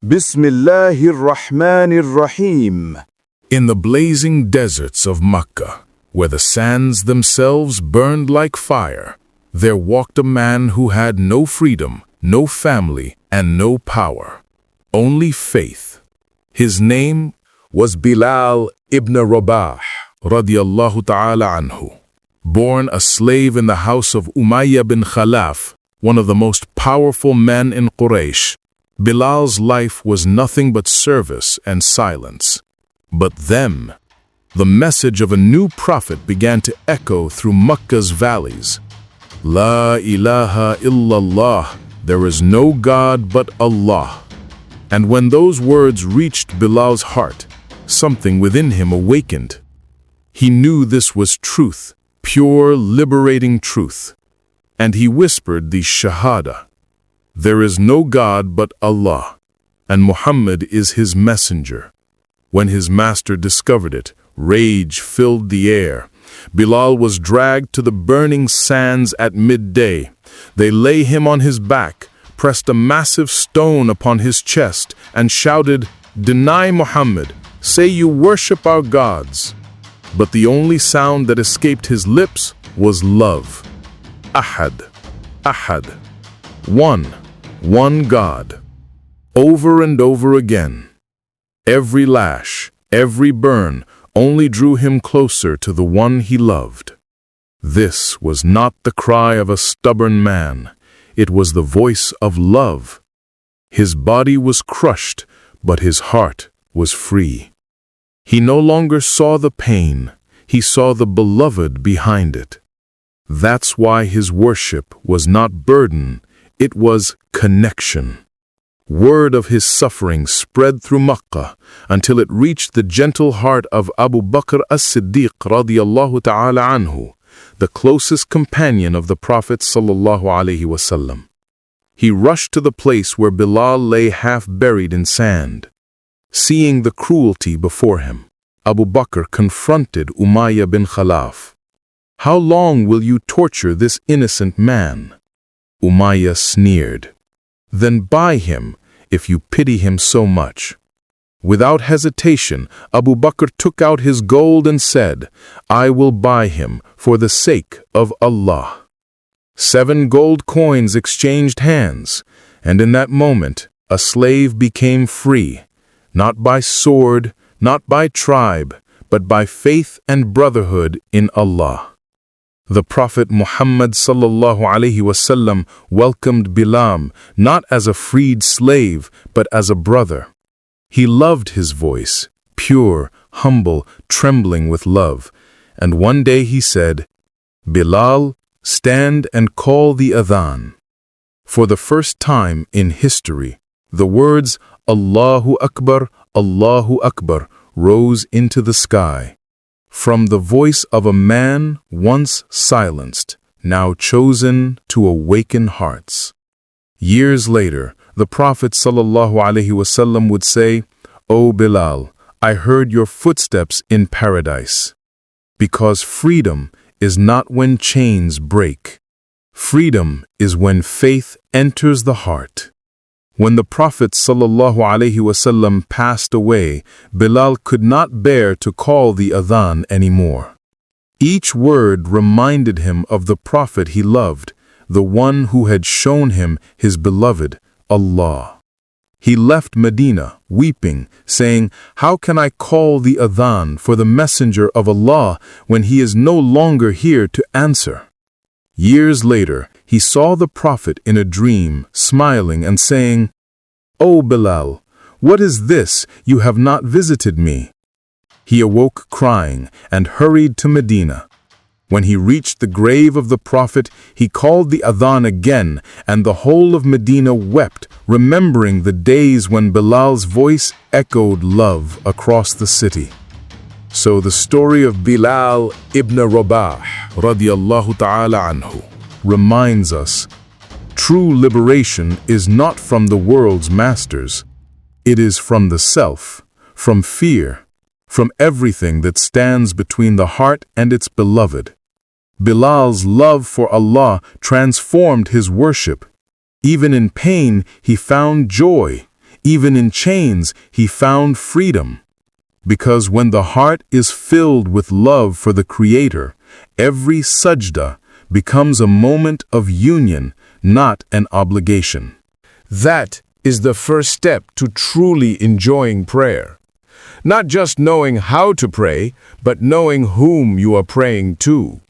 Bismillahir Rahmanir Rahim. In the blazing deserts of Mecca, where the sands themselves burned like fire, there walked a man who had no freedom, no family, and no power. Only faith. His name was Bilal ibn Rabah, radiyallahu ta'ala anhu. Born a slave in the house of Umayyah bin Khalaf, one of the most powerful men in Quraysh, Bilal's life was nothing but service and silence. But then, the message of a new prophet began to echo through Mecca's valleys. La ilaha illallah, there is no God but Allah. And when those words reached Bilal's heart, something within him awakened. He knew this was truth, pure, liberating truth. And he whispered the Shahada. There is no God but Allah, and Muhammad is his messenger. When his master discovered it, rage filled the air. Bilal was dragged to the burning sands at midday. They lay him on his back, pressed a massive stone upon his chest, and shouted, "Deny Muhammad, say you worship our gods." But the only sound that escaped his lips was love. Ahad, Ahad, one God. Over and over again. Every lash, every burn only drew him closer to the one he loved. This was not the cry of a stubborn man. It was the voice of love. His body was crushed, but his heart was free. He no longer saw the pain. He saw the beloved behind it. That's why his worship was not burden, it was connection. Word of his suffering spread through Mecca until it reached the gentle heart of Abu Bakr as-Siddiq radiyallahu ta'ala anhu, the closest companion of the Prophet sallallahu alaihi wasallam. He rushed to the place where Bilal lay half buried in sand. Seeing the cruelty before him, Abu Bakr confronted Umayyah bin Khalaf. "How long will you torture this innocent man?" Umayyah sneered. "Then buy him, if you pity him so much." Without hesitation, Abu Bakr took out his gold and said, "I will buy him for the sake of Allah." 7 gold coins exchanged hands, and in that moment, a slave became free, not by sword, not by tribe, but by faith and brotherhood in Allah. The Prophet Muhammad sallallahu alaihi wasallam welcomed Bilal not as a freed slave, but as a brother. He loved his voice, pure, humble, trembling with love, and one day he said, "Bilal, stand and call the adhan." For the first time in history, the words Allahu Akbar rose into the sky. From the voice of a man once silenced, now chosen to awaken hearts. Years later, the Prophet ﷺ would say, "O Bilal, I heard your footsteps in paradise." Because freedom is not when chains break. Freedom is when faith enters the heart. When the Prophet ﷺ passed away, Bilal could not bear to call the adhan anymore. Each word reminded him of the Prophet he loved, the one who had shown him his beloved, Allah. He left Medina, weeping, saying, "How can I call the adhan for the Messenger of Allah when he is no longer here to answer?" Years later, he saw the Prophet in a dream, smiling and saying, "O Bilal, what is this? You have not visited me." He awoke crying and hurried to Medina. When he reached the grave of the Prophet, he called the adhan again, and the whole of Medina wept, remembering the days when Bilal's voice echoed love across the city. So the story of Bilal ibn Rabah radiyallahu ta'ala anhu reminds us, true liberation is not from the world's masters. It is from the self, from fear, from everything that stands between the heart and its beloved. Bilal's love for Allah transformed his worship. Even in pain, he found joy. Even in chains, he found freedom. Because when the heart is filled with love for the Creator, every sajda becomes a moment of union, not an obligation. That is the first step to truly enjoying prayer. Not just knowing how to pray, but knowing whom you are praying to.